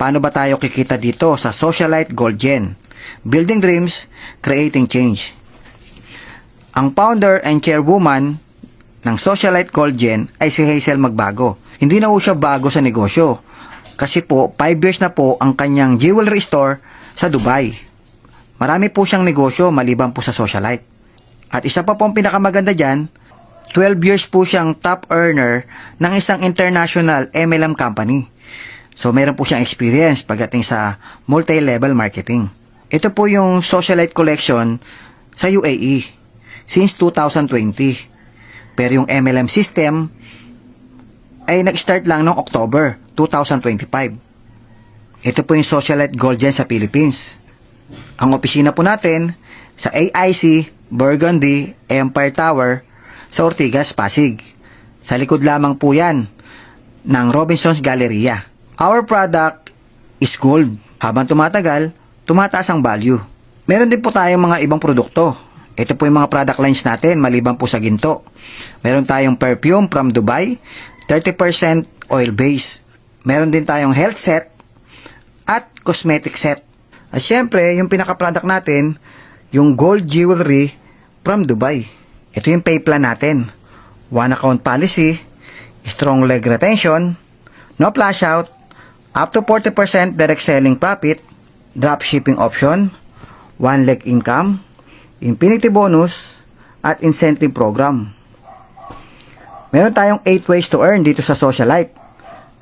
Paano ba tayo kikita dito sa Socialite Gold Gen? Building dreams, creating change. Ang founder and chairwoman ng Socialite Gold Gen ay si Hazel Magbago. Hindi na po siya bago sa negosyo. Kasi po, 5 years na po ang kanyang jewelry store sa Dubai. Marami po siyang negosyo maliban po sa Socialite. At isa pa pong pinakamaganda dyan, 12 years po siyang top earner ng isang international MLM company. So, meron po siyang experience pagdating sa multi-level marketing. Ito po yung Socialite Collection sa UAE since 2020. Pero yung MLM system ay nag-start lang noong October 2025. Ito po yung Socialite Gold Gen sa Philippines. Ang opisina po natin sa AIC, Burgundy, Empire Tower sa Ortigas, Pasig. Sa likod lamang po yan ng Robinson's Galleria. Our product is gold. Habang tumatagal, tumataas ang value. Meron din po tayong mga ibang produkto. Ito po yung mga product lines natin maliban po sa ginto. Meron tayong perfume from Dubai, 30% oil base. Meron din tayong health set at cosmetic set. At syempre, yung pinaka-product natin, yung gold jewelry from Dubai. Ito yung pay plan natin. One account policy, strong leg retention, no flash out, up to 40% direct selling profit, drop shipping option, one leg income, infinity bonus, at incentive program. Meron tayong 8 ways to earn dito sa Socialite.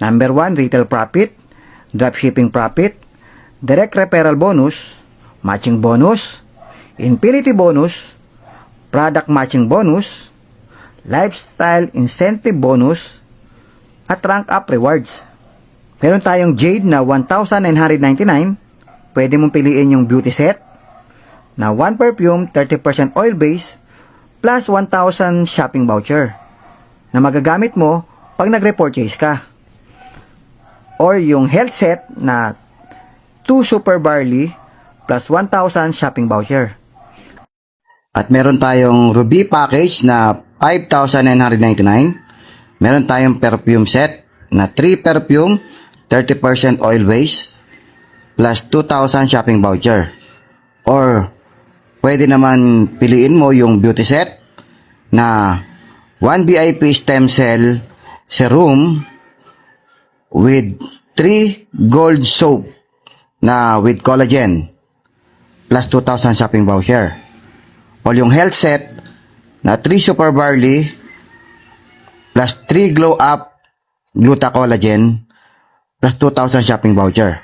Number 1, retail profit, drop shipping profit, direct referral bonus, matching bonus, infinity bonus, product matching bonus, lifestyle incentive bonus, at rank up rewards. Meron tayong jade na 1,999. Pwede mong piliin yung beauty set na 1 perfume, 30% oil base, plus 1,000 shopping voucher na magagamit mo pag nag-repurchase ka. Or yung health set na 2 super barley plus 1,000 shopping voucher. At meron tayong ruby package na 5,999. Meron tayong perfume set na 3 perfume, 30% oil base, plus 2,000 shopping voucher. Or, pwede naman piliin mo yung beauty set na 1 VIP stem cell serum with 3 gold soap na with collagen, plus 2,000 shopping voucher. O yung health set na 3 super barley plus 3 glow up gluta collagen plus 2,000 shopping voucher.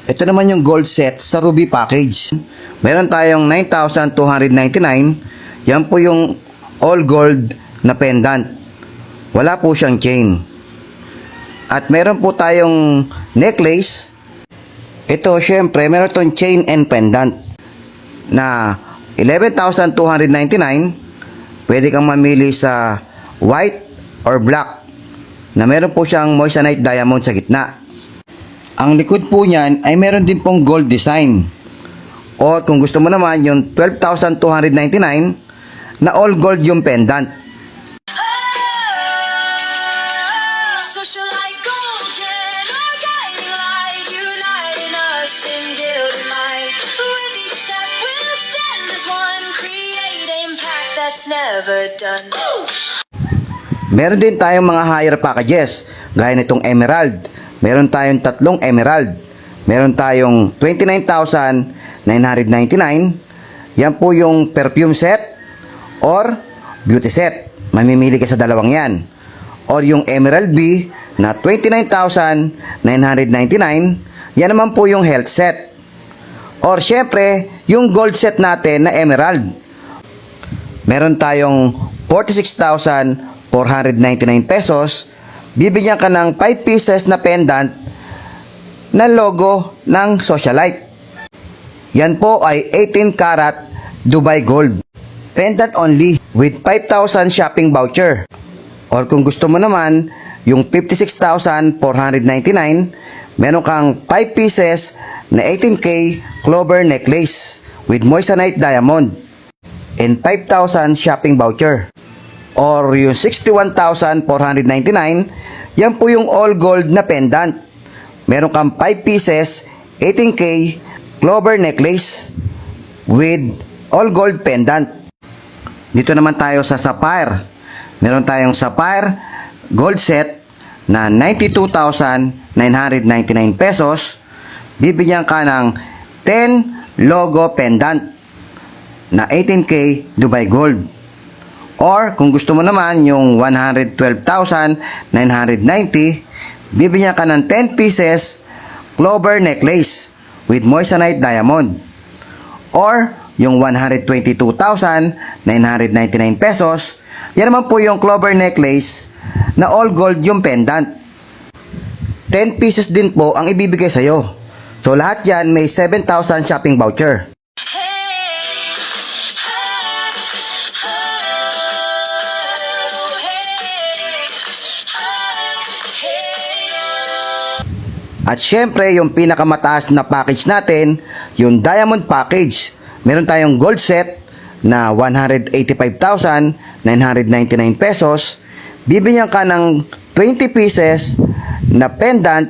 Ito naman yung gold set sa ruby package. Meron tayong 9,299. Yan po yung all gold na pendant. Wala po siyang chain. At meron po tayong necklace. Ito syempre meron tong chain and pendant na 11,299. Pwede kang mamili sa white or black na meron po siyang moissanite diamond sa gitna. Ang likod po niyan ay meron din pong gold design. O kung gusto mo naman yung 12,299 na all gold yung pendant. Never done. Meron din tayong mga higher packages gaya nitong emerald. Meron tayong 3 emerald. Meron tayong 29,999. Yan po yung perfume set or beauty set. Mamimili ka sa dalawang yan. Or yung emerald B na 29,999. Yan naman po yung health set. Or syempre, yung gold set natin na emerald. Meron tayong 46,499 pesos. Bibigyan ka ng 5 pieces na pendant na logo ng Socialite. Yan po ay 18 karat Dubai Gold. Pendant only with 5,000 shopping voucher. Or kung gusto mo naman, yung 56,499, meron kang 5 pieces na 18K clover necklace with moissanite diamond and 5,000 shopping voucher. Or yung 61,499, yan po yung all gold na pendant meron kang 5 pieces, 18K clover necklace with all gold pendant. Dito naman tayo sa sapphire. Meron tayong sapphire gold set na 92,999 pesos. Bibigyan ka ng 10 logo pendant na 18K Dubai Gold. Or kung gusto mo naman yung 112,990, bibigyan ka ng 10 pieces clover necklace with moissanite diamond. Or yung 122,999 pesos, yan naman po yung clover necklace na all gold yung pendant. 10 pieces din po ang ibibigay sa'yo. So lahat yan may 7,000 shopping voucher. At syempre, yung pinakamataas na package natin, yung diamond package. Meron tayong gold set na 185,999 pesos. Bibigyan ka ng 20 pieces na pendant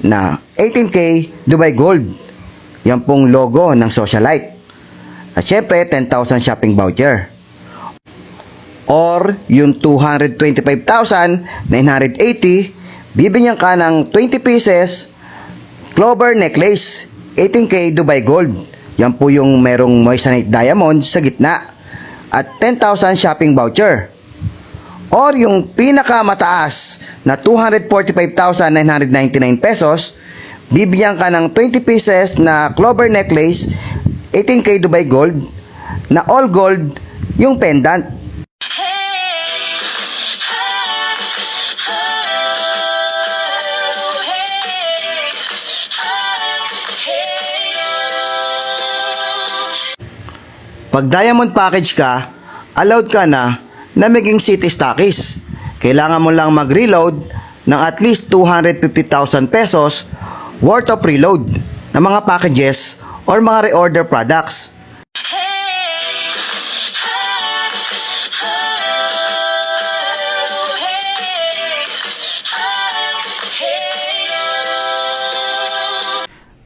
na 18K Dubai Gold. Yan pong logo ng Socialite. At syempre, 10,000 shopping voucher. Or yung 225,980, bibigyan ka ng 20 pieces clover necklace 18K Dubai Gold. Yan po yung merong moissanite diamond sa gitna. At 10,000 shopping voucher. Or yung pinakamataas na 245,999 pesos, bibigyan ka ng 20 pieces na clover necklace 18K Dubai Gold na all gold yung pendant. Pag diamond package ka, allowed ka na maging city stockist. Kailangan mo lang mag-reload ng at least 250,000 pesos worth of reload ng mga packages or mga reorder products.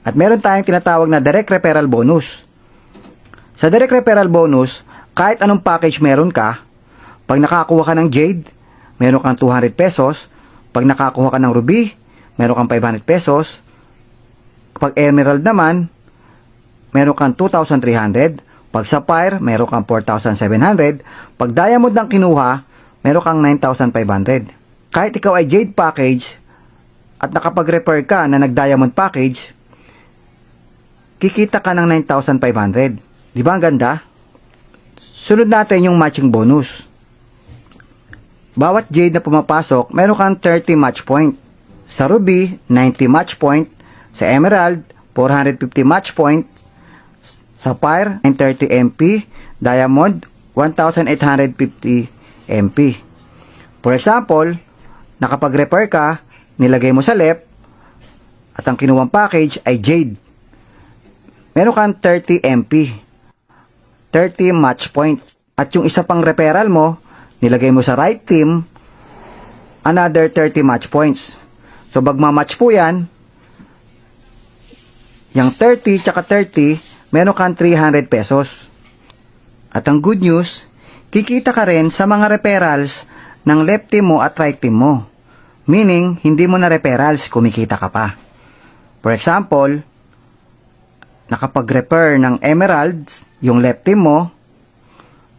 At meron tayong tinatawag na direct referral bonus. Sa direct referral bonus, kahit anong package meron ka, pag nakakuha ka ng jade, meron kang 200 pesos. Pag nakakuha ka ng ruby, meron kang 500 pesos. Pag emerald naman, meron kang 2,300. Pag sapphire, meron kang 4,700. Pag diamond ang kinuha, meron kang 9,500. Kahit ikaw ay jade package at nakapag-refer ka na nag-diamond package, kikita ka ng 9,500. Di ba ang ganda? Sunod natin yung matching bonus. Bawat jade na pumapasok, meron kang 30 match point. Sa ruby, 90 match point. Sa emerald, 450 match point. Sapphire, 930 MP. Diamond, 1,850 MP. For example, nakapag-refer ka, nilagay mo sa left, at ang kinuwang package ay jade. Meron kang 30 MP. 30 match point. At yung isa pang referral mo, nilagay mo sa right team, another 30 match points. So, magmamatch po yan. Yung 30 tsaka 30, meron kang 300 pesos. At ang good news, kikita ka rin sa mga referrals ng left team mo at right team mo. Meaning, hindi mo na referrals, kumikita ka pa. For example, nakapag-refer ng emeralds, yung left team mo,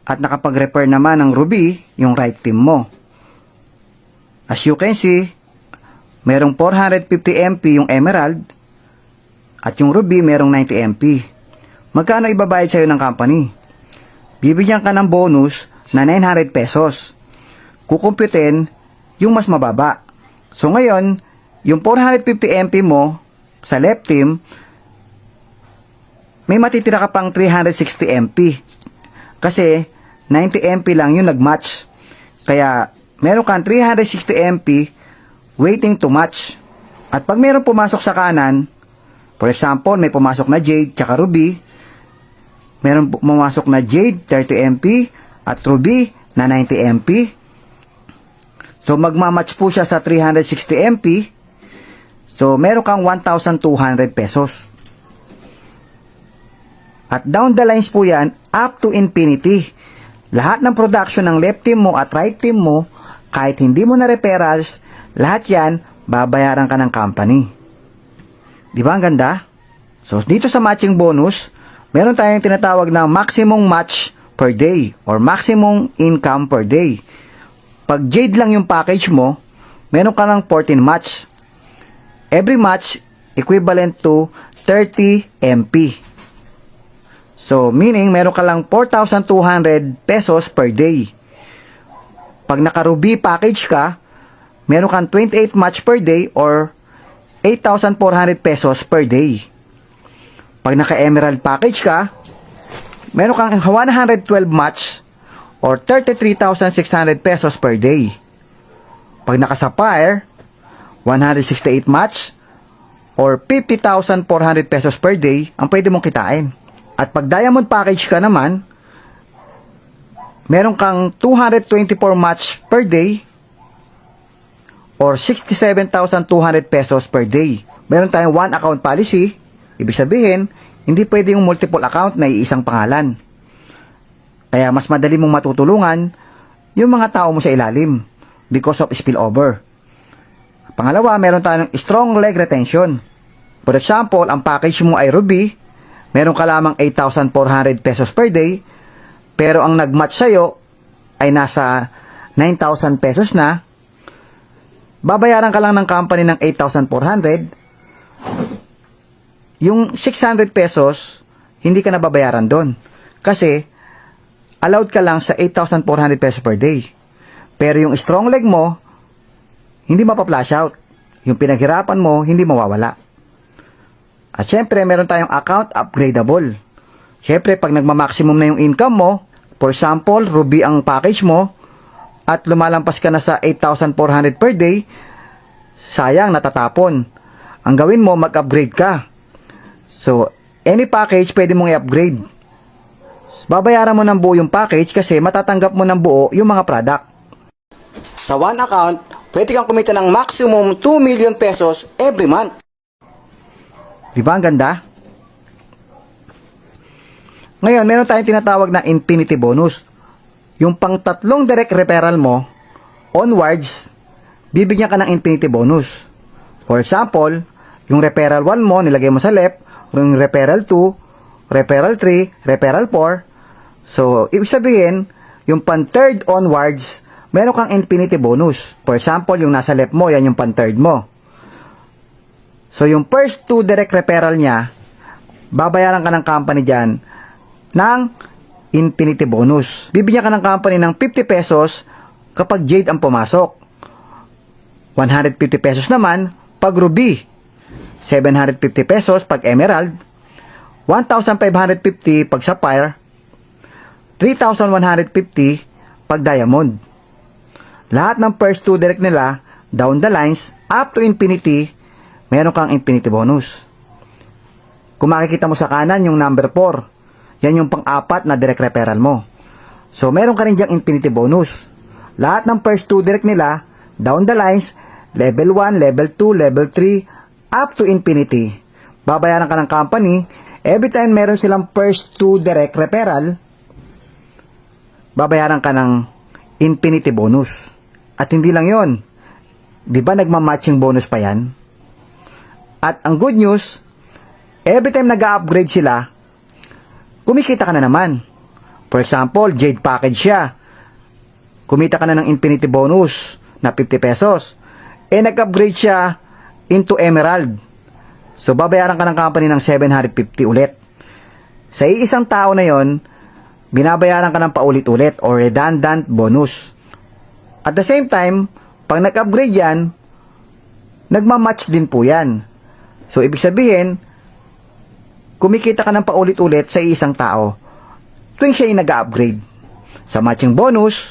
at nakapag-refer naman ng ruby, yung right team mo. As you can see, merong 450 MP yung emerald, at yung ruby merong 90 MP. Magkano ibabayad sa'yo ng company? Bibigyan ka ng bonus na 900 pesos. Kukumputin yung mas mababa. So ngayon, yung 450 MP mo sa left team, may matitira ka pang 360 MP. Kasi 90 MP lang yung nag-match. Kaya meron kang 360 MP waiting to match. At pag meron pumasok sa kanan, for example, may pumasok na jade tsaka ruby, meron pumasok na jade 30 MP at ruby na 90 MP. So magmamatch po siya sa 360 MP. So So, meron kang 1,200 pesos. At down the lines po yan, up to infinity. Lahat ng production ng left team mo at right team mo, kahit hindi mo na referrals, lahat yan, babayaran ka ng company. Di ba ang ganda? So, dito sa matching bonus, meron tayong tinatawag na maximum match per day or maximum income per day. Pag Jade lang yung package mo, meron ka ng 14 match. Every match equivalent to 30 MP. So, meaning meron ka lang 4,200 pesos per day. Pag naka-Ruby package ka, meron kang 28 match per day or 8,400 pesos per day. Pag naka-Emerald package ka, meron kang 112 match or 33,600 pesos per day. Pag naka-Sapphire, 168 match or 50,400 pesos per day ang pwede mong kitain. At pag Diamond package ka naman, meron kang 224 match per day or 67,200 pesos per day. Meron tayong one account policy. Ibig sabihin, hindi pwede yung multiple account na iisang pangalan. Kaya mas madali mong matutulungan yung mga tao mo sa ilalim because of spillover. Pangalawa, meron tayong strong leg retention. For example, ang package mo ay Ruby, meron ka lamang 8,400 pesos per day, pero ang nag-match sa'yo ay nasa 9,000 pesos na, babayaran ka lang ng company ng 8,400, yung 600 pesos, hindi ka na babayaran doon. Kasi, allowed ka lang sa 8,400 pesos per day. Pero yung strong leg mo, hindi mapa-flash out. Yung pinaghirapan mo, hindi mawawala. At syempre, meron tayong account upgradable. Syempre, pag nagma-maximum na yung income mo, for example, Ruby ang package mo, at lumalampas ka na sa 8,400 per day, sayang, natatapon. Ang gawin mo, mag-upgrade ka. So, any package, pwede mong i-upgrade. Babayaran mo ng buo yung package kasi matatanggap mo ng buo yung mga product. Sa one account, pwede kang kumita ng maximum 2 million pesos every month. Di ba ang ganda? Ngayon, meron tayong tinatawag na infinity bonus. Yung pang tatlong direct referral mo, onwards, bibigyan ka ng infinity bonus. For example, yung referral 1 mo, nilagay mo sa left, yung referral 2, referral 3, referral 4. So, ibig sabihin, yung pang third onwards, meron kang infinity bonus. For example, yung nasa left mo, yan yung pang third mo. So, yung first 2 direct referral niya, babayaran ka ng company dyan ng infinity bonus. Bibigyan ka ng company ng 50 pesos kapag Jade ang pumasok. 150 pesos naman pag Ruby. 750 pesos pag Emerald. 1,550 pag Sapphire. 3,150 pag Diamond. Lahat ng first 2 direct nila, down the lines, up to infinity, meron kang infinity bonus. Kung makikita mo sa kanan yung number 4, yan yung pang-apat na direct referral mo. So, meron ka rin dyang infinity bonus. Lahat ng first 2 direct nila, down the lines, level 1, level 2, level 3, up to infinity. Babayaran ka ng company, every time meron silang first 2 direct referral, babayaran ka ng infinity bonus. At hindi lang yon, di ba nagma-matching bonus pa yan? At ang good news, every time nag-upgrade sila, kumikita ka na naman. For example, Jade package siya. Kumita ka na ng infinity bonus na 50 pesos. Nag-upgrade siya into Emerald. So, babayaran ka ng company ng 750 ulit. Sa iisang tao na yon, binabayaran ka ng paulit-ulit or redundant bonus. At the same time, pag nag-upgrade yan, nagmamatch din po yan. So, ibig sabihin, kumikita ka ng paulit-ulit sa isang tao tuwing siya ay nag-upgrade. Sa matching bonus,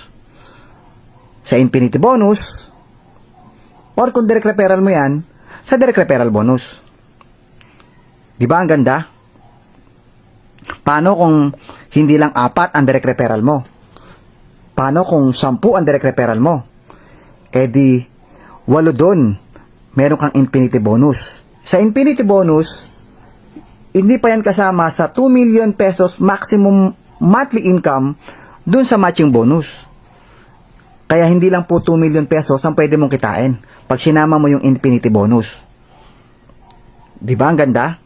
sa infinity bonus, or kung direct referral mo yan, sa direct referral bonus. Di ba ang ganda? Paano kung hindi lang 4 ang direct referral mo? Paano kung 10 ang direct referral mo? Eh di, 8 doon meron kang infinity bonus. Sa infinity bonus, hindi pa yan kasama sa 2 million pesos maximum monthly income dun sa matching bonus. Kaya hindi lang po 2 million pesos ang pwede mong kitain pag sinama mo yung infinity bonus. Di ba ang ganda?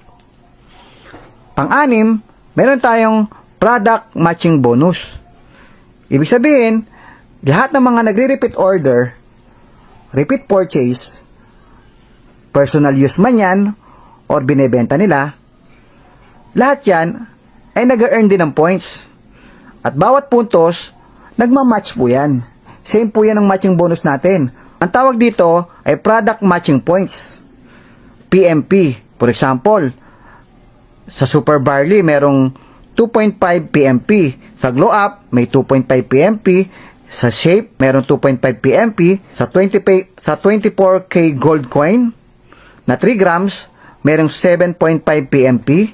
Pang-anim, meron tayong product matching bonus. Ibig sabihin, lahat ng mga nagre-repeat order, repeat purchase, personal use man yan, or binebenta nila, lahat yan ay nag-earn din ng points. At bawat puntos, nagmamatch po yan. Same po yan ang matching bonus natin. Ang tawag dito ay product matching points. PMP. For example, sa Super Barley, merong 2.5 PMP. Sa Glow Up, may 2.5 PMP. Sa Shape, meron 2.5 PMP. Sa 24K Gold Coin na 3 grams, merong 7.5 PMP.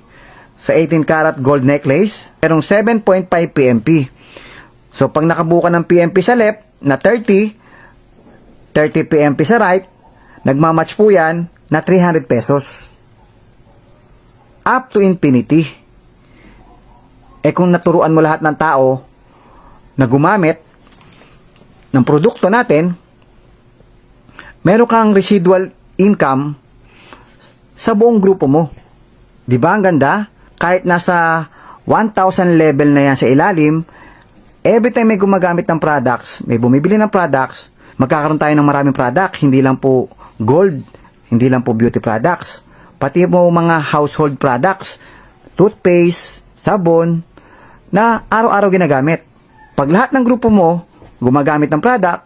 Sa 18 karat Gold Necklace, merong 7.5 PMP. So, pag nakabuka ng PMP sa left na 30 PMP sa right, nagmamatch po yan na 300 pesos. Up to infinity. Kung naturuan mo lahat ng tao na gumamit ng produkto natin, meron kang residual income sa buong grupo mo. Di ba ang ganda? Kahit nasa 1,000 level na yan sa ilalim, every time may gumagamit ng products, may bumibili ng products, magkakaroon tayo ng maraming product, hindi lang po gold, hindi lang po beauty products, pati po mga household products, toothpaste, sabon, na araw-araw ginagamit. Pag lahat ng grupo mo gumagamit ng product,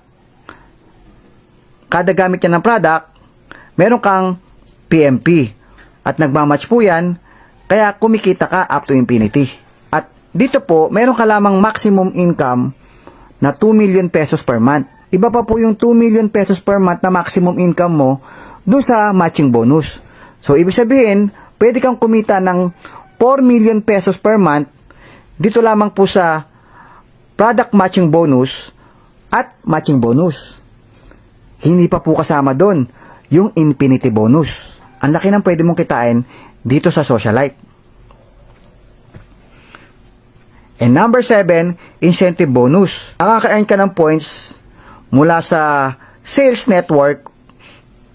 kada gamit yan ng product, meron kang PMP. At nagmamatch po yan, kaya kumikita ka up to infinity. At dito po, meron ka lamang maximum income na 2 million pesos per month. Iba pa po yung 2 million pesos per month na maximum income mo doon sa matching bonus. So, ibig sabihin, pwede kang kumita ng 4 million pesos per month dito lamang po sa product matching bonus at matching bonus. Hindi pa po kasama doon yung infinity bonus. Ang laki ng pwede mong kitain dito sa Socialite. And number 7, incentive bonus. Nakaka-earn ka ng points mula sa sales network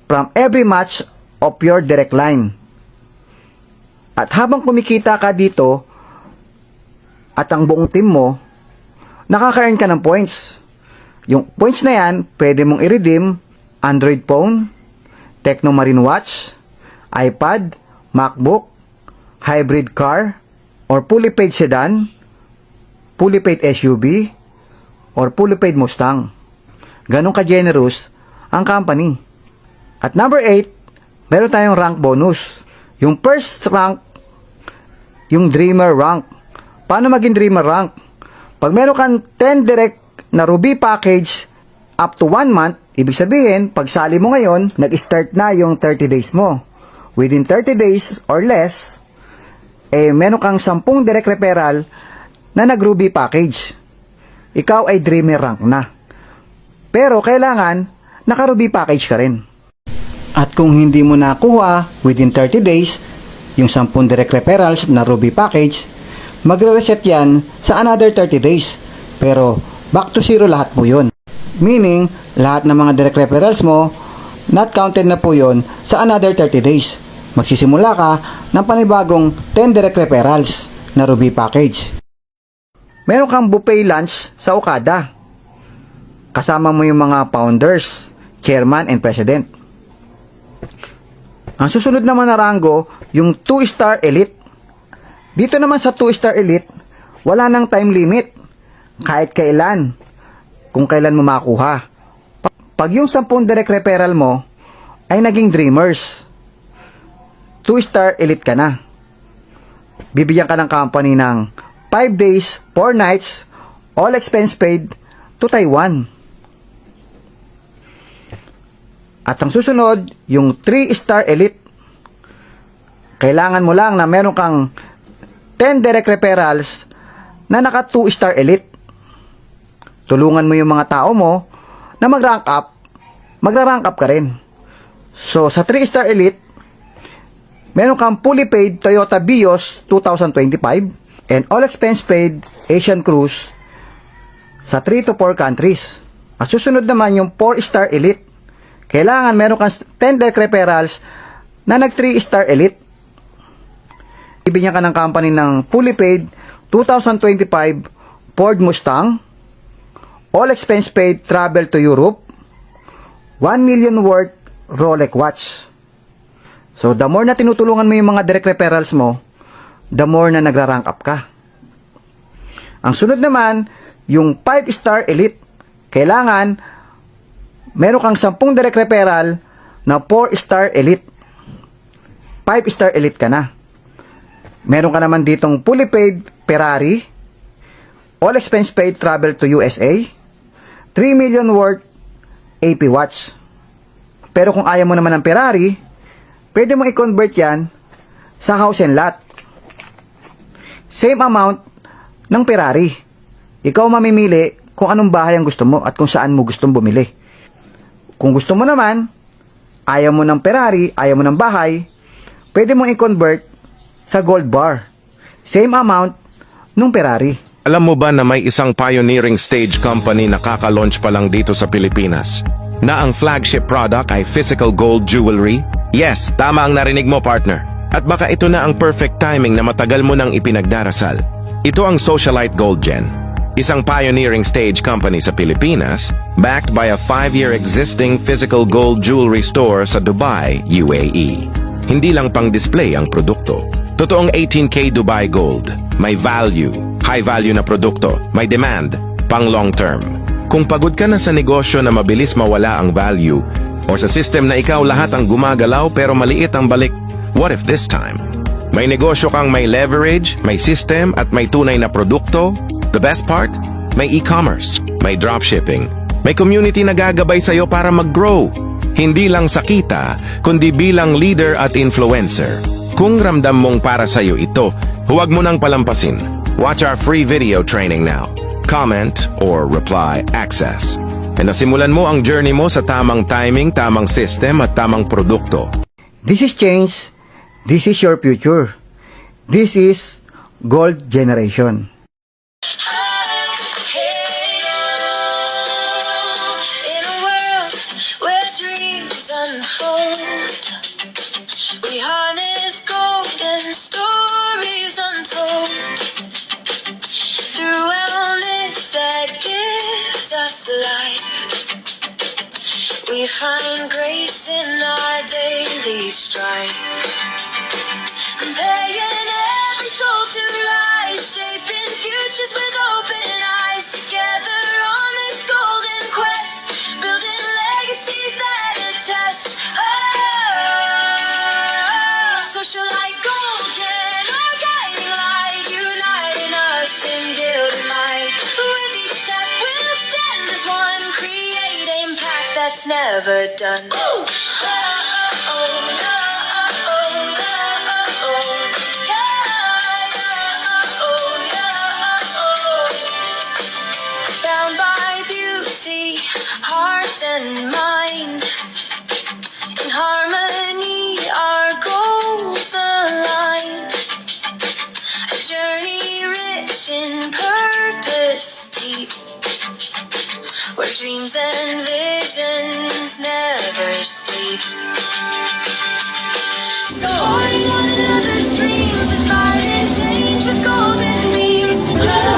from every match of your direct line. At habang kumikita ka dito at ang buong team mo, nakaka-earn ka ng points. Yung points na yan, pwede mong i-redeem Android phone, Tecno Marine Watch, iPad, MacBook, hybrid car, or fully paid sedan, fully paid SUV, or fully paid Mustang. Ganun ka-generous ang company. At number 8, meron tayong rank bonus. Yung first rank, yung Dreamer rank. Paano maging Dreamer rank? Pag meron kang 10 direct na Ruby package up to 1 month, ibig sabihin, pag sali mo ngayon, nag-start na yung 30 days mo. Within 30 days or less, meron kang 10 direct referral na nag-Ruby package. Ikaw ay Dreamer rank na. Pero kailangan, naka-Ruby package ka rin. At kung hindi mo nakuha within 30 days, yung 10 direct referrals na Ruby package, magre-reset yan sa another 30 days. Pero back to zero lahat po yun. Meaning, lahat ng mga direct referrals mo, not counted na po yun sa another 30 days. Magsisimula ka ng panibagong 10 direct referrals na Ruby package. Meron kang buffet lunch sa Okada. Kasama mo yung mga founders, chairman, and president. Ang susunod naman na rango, yung 2-star elite. Dito naman sa 2-star elite, wala nang time limit. Kahit kailan, kung kailan mo makuha. Pag yung 10 direct referral mo ay naging dreamers, 2-star elite ka na. Bibigyan ka ng company ng 5 days, 4 nights, all expense paid to Taiwan. At ang susunod, yung 3-star elite. Kailangan mo lang na meron kang 10 direct referrals na naka 2-star elite. Tulungan mo yung mga tao mo na mag-rank up, magra-rank up ka rin. So, sa 3-star elite, meron kang fully paid Toyota Vios 2025 and all expense paid Asian Cruise sa 3 to 4 countries. At susunod naman yung 4-star elite. Kailangan meron kang 10 direct referrals na nag 3-star elite. Ibigyan ka ng company ng fully paid 2025 Ford Mustang, all expense paid travel to Europe, 1 million worth Rolex watch. So, the more na tinutulungan mo yung mga direct referrals mo, the more na nagra-rank up ka. Ang sunod naman, yung 5-star elite. Kailangan, meron kang 10 direct referral na 4-star elite. 5-star elite ka na. Meron ka naman ditong fully paid Ferrari, all expense paid travel to USA, 3 million worth AP watch. Pero kung ayaw mo naman ng Ferrari, pwede mong i-convert yan sa house and lot. Same amount ng Ferrari. Ikaw mamimili kung anong bahay ang gusto mo at kung saan mo gustong bumili. Kung gusto mo naman, ayaw mo ng Ferrari, ayaw mo ng bahay, pwede mong i-convert sa gold bar. Same amount nung Ferrari. Alam mo ba na may isang pioneering stage company na kaka-launch pa lang dito sa Pilipinas? Na ang flagship product ay physical gold jewelry? Yes, tama ang narinig mo, partner. At baka ito na ang perfect timing na matagal mo nang ipinagdarasal. Ito ang Socialite Gold Gen. Isang pioneering stage company sa Pilipinas, backed by a 5-year existing physical gold jewelry store sa Dubai, UAE. Hindi lang pang display ang produkto. Totoong 18K Dubai Gold. May value, high value na produkto, may demand, pang long term. Kung pagod ka na sa negosyo na mabilis mawala ang value, o sa system na ikaw lahat ang gumagalaw pero maliit ang balik, what if this time? May negosyo kang may leverage, may system at may tunay na produkto. The best part? May e-commerce, may dropshipping, may community na gagabay sa'yo para mag-grow. Hindi lang sa kita, kundi bilang leader at influencer. Kung ramdam mong para sa'yo ito, huwag mo nang palampasin. Watch our free video training now. Comment or reply access. And nasimulan mo ang journey mo sa tamang timing, tamang system at tamang produkto. This is change. This is your future. This is Gold Generation. In a world where dreams unfold, we harness golden stories untold. Through wellness that gives us life, we find grace in our daily strife. Paying every soul to rise, shaping futures with open eyes. Together on this golden quest, building legacies that attest. Socialite golden, our guiding light, uniting us in gilded light. With each step we'll stand as one, create impact that's never done. Bound by beauty, heart and mind, in harmony our goals aligned. A journey rich in purpose deep, where dreams and visions never sleep. Supporting one another's dreams with fire and change, with golden beams to come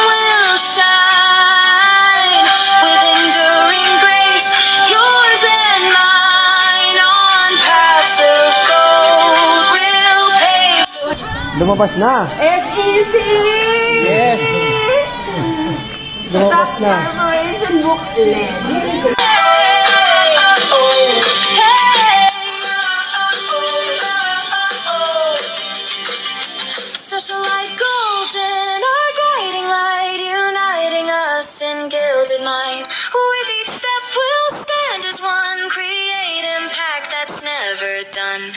will shine with enduring grace, yours and mine. On paths of gold will pave. Lumabas na. SEC! Yes. Lumabas na. Corporation Books Legend. Socialite golden, our guiding light, uniting us in gilded might. With each step we'll stand as one, create impact that's never done.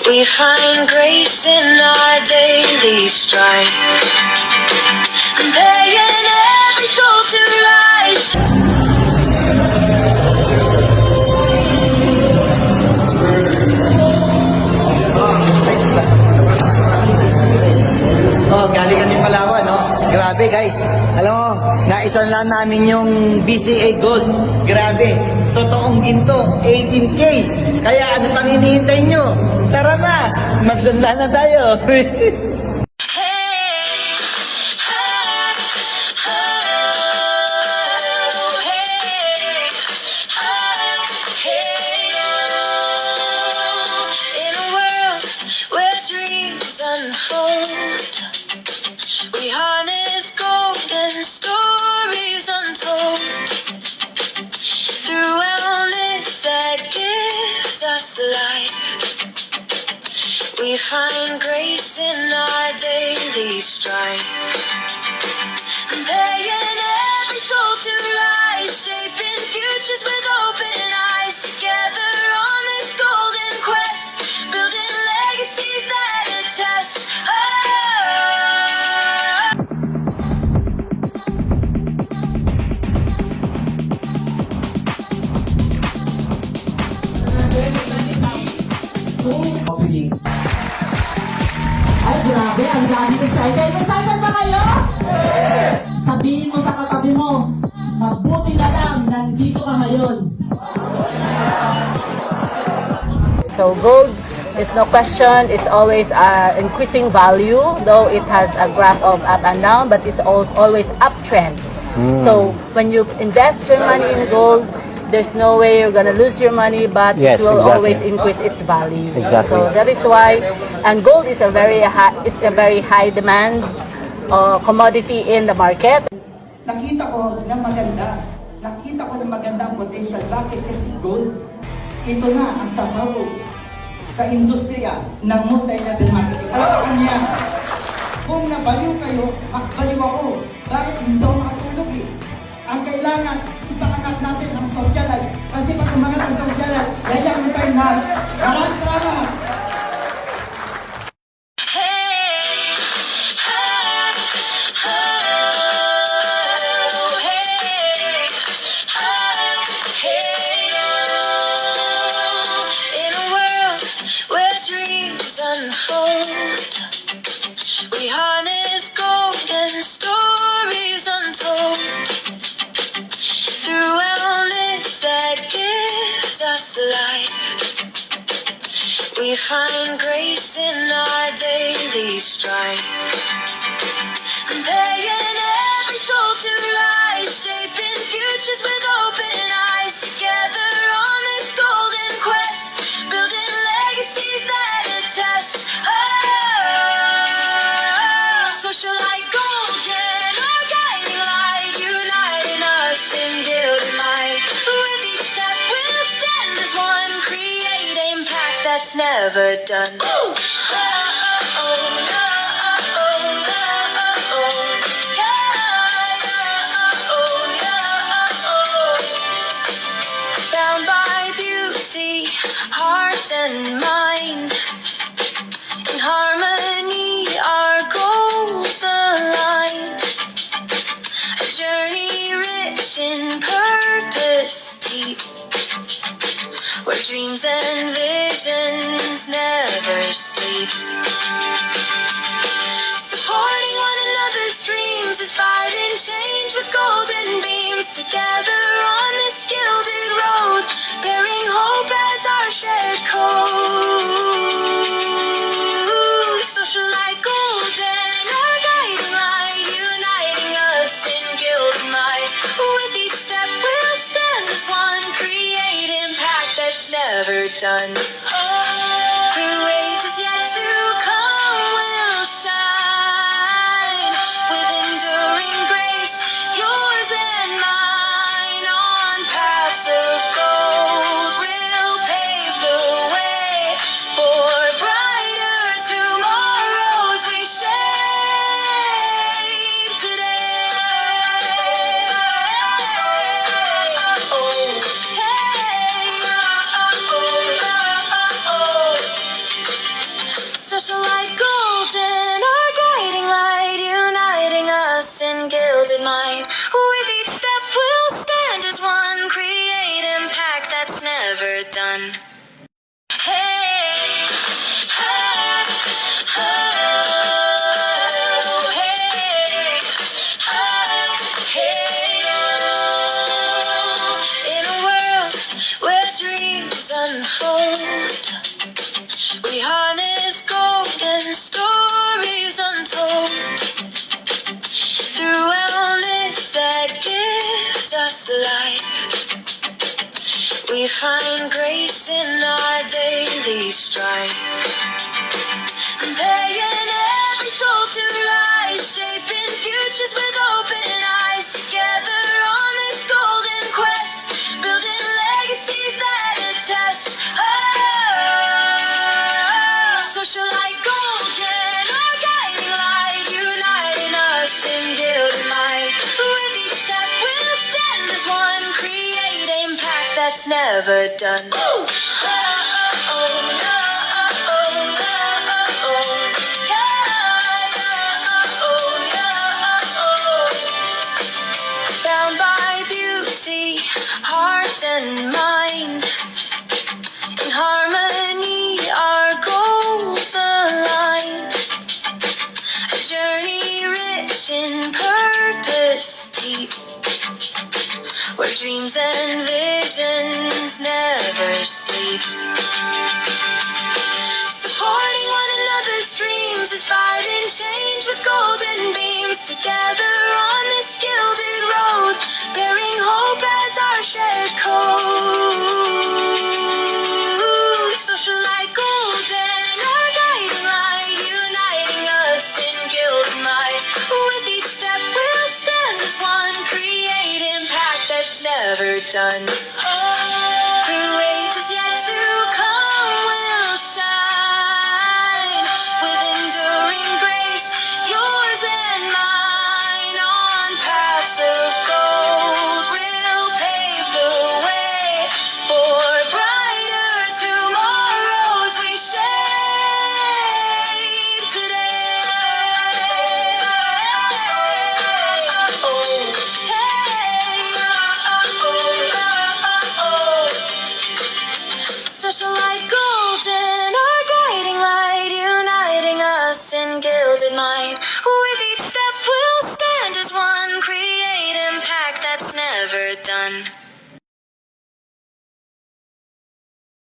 We find grace in our daily strife, paying every soul to rise. namin yung BCA Gold. Grabe, totoong ginto, 18K. Kaya ano pang hinihintay nyo? Tara na, magsunla na tayo. In a world where dreams unfold, we harness golden stories untold. Through wellness that gives us life, we find grace in our daily strife. Paying every soul to rise, shaping futures with open eyes. Together on this golden quest, building legacies that attest. Ay, grabe, ang dami excited. Excited ba kayo? Sabihin mo sa katabi mo, mabuti na lang, nandito ka ngayon. So gold is no question, it's always increasing value, though it has a graph of up and down, but it's always uptrend. So when you invest your money in gold, there's no way you're gonna lose your money, but Yes, it will exactly. always increase its value. Exactly. So that is why, and gold is a very high demand commodity in the market. Nakita ko na maganda. Nakita ko na maganda ang potential. Bakit? Kasi gold, ito na ang sasabog sa industriya ng multi-level marketing. Palakasan niya. Kung nabaliw kayo, mas baliw ako. Bakit hindi ako makatulog eh? Ang kailangan, ipaangat natin ang socialite. Kasi pag umangat ang socialite, yayak mo tayo lahat. Maraming salamat! In a world where dreams unfold, we harness golden stories untold. Through wellness that gives us life, we find grace in our daily strife. Paying every soul to rise, shaping futures with open eyes. Together on this golden quest, building legacies that attest. Socialite golden, our guiding light, uniting us in gilded might. With each step we'll stand as one, create impact that's never done. Bound by beauty, heart and mind, in harmony our goals aligned. A journey rich in purpose deep, where dreams and visions never sleep. Supporting one another's dreams, inspiring change with golden beams. Together on this gilded road, bearing hope as our shared code. Socialite golden, our guiding light, uniting us in gilded might. With each step we'll stand as one, create impact that's never done. Through ages yet to come we'll shine, with enduring grace, yours and mine. On paths of gold we'll pave the way for brighter tomorrows we shape today. Oh, hey, oh, gold. We harness golden stories untold through wellness that gives us life. We find grace in our daily strife, paying every soul to rise, shaping futures with open eyes. Together on this golden quest, building legacies that attest. Socialite golden, our guiding light, uniting us in gilded might. With each step we'll stand as one, create impact that's never done. Bound by beauty, heart and mind, in harmony our goals aligned. A journey rich in purpose deep, where dreams and visions never sleep. Supporting one another's dreams, inspired and change with golden beams. Together on this gilded road, bearing hope as our shared code. Socialite golden, our guiding light, uniting us in gilded might. With each step we'll stand as one, create impact that's never done.